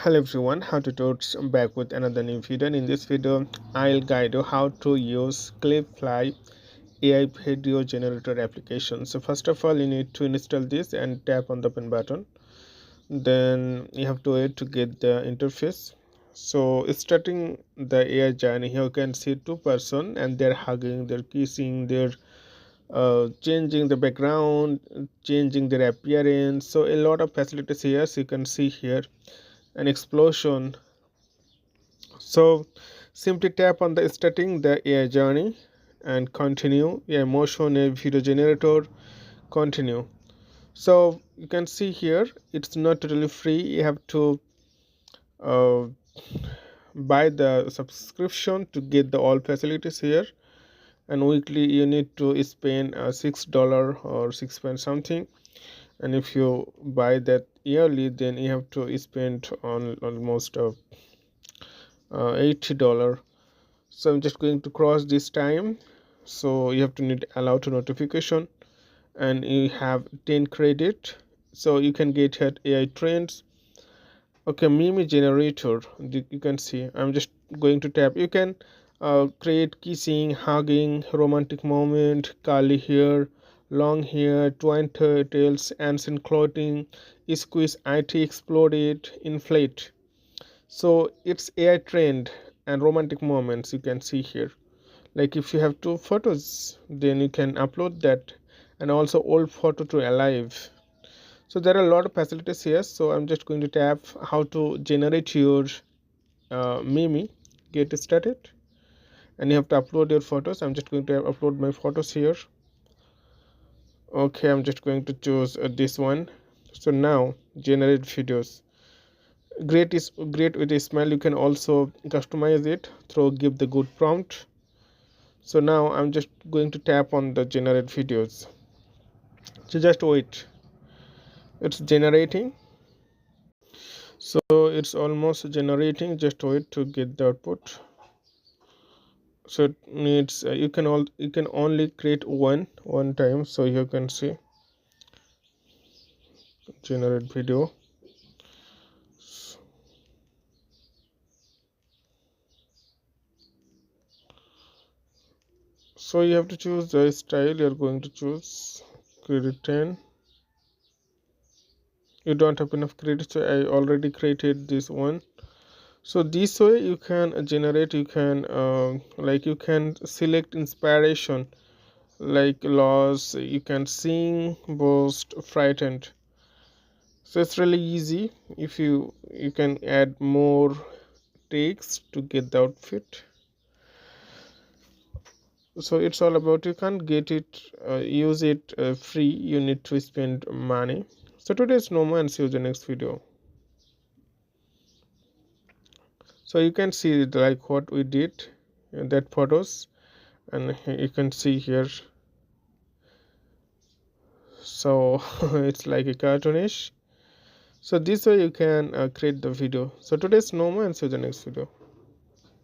Hello everyone, how to totes back with another new video. In this video I'll guide you how to use Clipfly AI video generator application. So first of all you need to install this and tap on the open button. Then you have to wait to get the interface. So starting the AI journey, here you can see two person and they're hugging, they're kissing, they're changing the background, changing their appearance. So a lot of facilities here. So you can see here an explosion. So simply tap on the starting the AI journey and continue. Yeah, motion a video generator, continue. So you can see here it's not totally free. You have to uh, buy the subscription to get the all facilities here, and weekly you need to spend $6 or 6 point something, and if you buy that yearly then you have to spend on almost $80. So I'm just going to cross this time. So you have to need allow to notification, and you have 10 credit. So you can get here AI trends. Okay, meme generator, you can see I'm just going to tap. You can create kissing, hugging, romantic moment, curly hair, long hair, twine tails, ancient clothing, squeeze, it exploded, inflate. So it's AI trend and romantic moments you can see here. Like if you have two photos then you can upload that, and also old photo to alive. So there are a lot of facilities here. So I'm just going to tap how to generate your meme, get started, and you have to upload your photos. I'm just going to upload my photos here. Okay, I'm just going to choose this one. So now generate videos. Great is great with a smile. You can also customize it through give the good prompt. So now I'm just going to tap on the generate videos. So just wait, it's generating. So it's almost generating, just wait to get the output. So it needs you can only create one time. So you can see generate video. So you have to choose the style you're going to choose. Credit 10. You don't have enough credit, so I already created this one. So this way you can generate, you can like you can select inspiration like loss, you can sing, boast, frightened. So it's really easy. If you can add more text to get the outfit. So it's all about, you can't get it use it free, you need to spend money. So today's no more, and see you in the next video. So you can see like what we did in that photos, and you can see here. So it's like a cartoonish. So this way you can create the video. So today's no more, and see you in the next video.